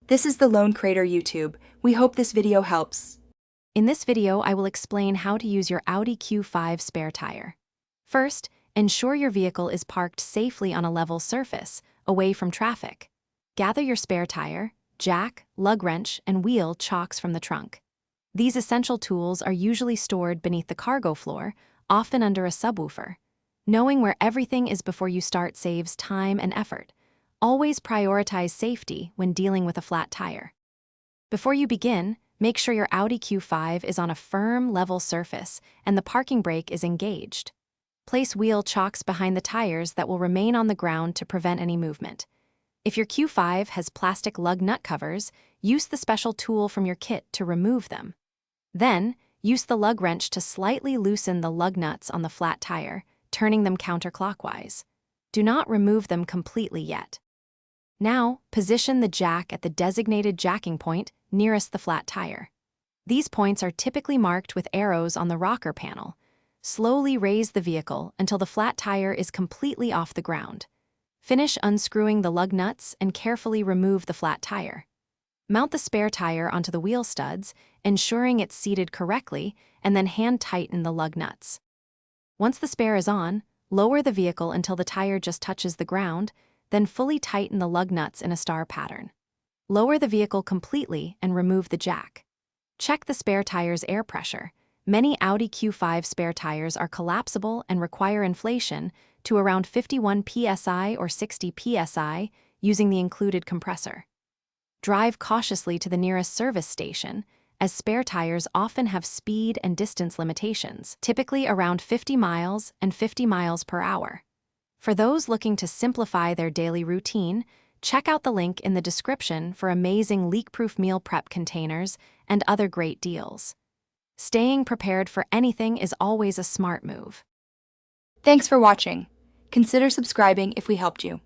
This is the Lone Crater YouTube. We hope this video helps. In this video, I will explain how to use your Audi Q5 spare tire. First, ensure your vehicle is parked safely on a level surface, away from traffic. Gather your spare tire, jack, lug wrench, and wheel chocks from the trunk. These essential tools are usually stored beneath the cargo floor, often under a subwoofer. Knowing where everything is before you start saves time and effort. Always prioritize safety when dealing with a flat tire. Before you begin, make sure your Audi Q5 is on a firm, level surface and the parking brake is engaged. Place wheel chocks behind the tires that will remain on the ground to prevent any movement. If your Q5 has plastic lug nut covers, use the special tool from your kit to remove them. Then, use the lug wrench to slightly loosen the lug nuts on the flat tire, turning them counterclockwise. Do not remove them completely yet. Now, position the jack at the designated jacking point nearest the flat tire. These points are typically marked with arrows on the rocker panel. Slowly raise the vehicle until the flat tire is completely off the ground. Finish unscrewing the lug nuts and carefully remove the flat tire. Mount the spare tire onto the wheel studs, ensuring it's seated correctly, and then hand tighten the lug nuts. Once the spare is on, lower the vehicle until the tire just touches the ground, then fully tighten the lug nuts in a star pattern. Lower the vehicle completely and remove the jack. Check the spare tire's air pressure. Many Audi Q5 spare tires are collapsible and require inflation to around 51 psi or 60 psi using the included compressor. Drive cautiously to the nearest service station, as spare tires often have speed and distance limitations, typically around 50 miles and 50 miles per hour. For those looking to simplify their daily routine, check out the link in the description for amazing leak-proof meal prep containers and other great deals. Staying prepared for anything is always a smart move. Thanks for watching. Consider subscribing if we helped you.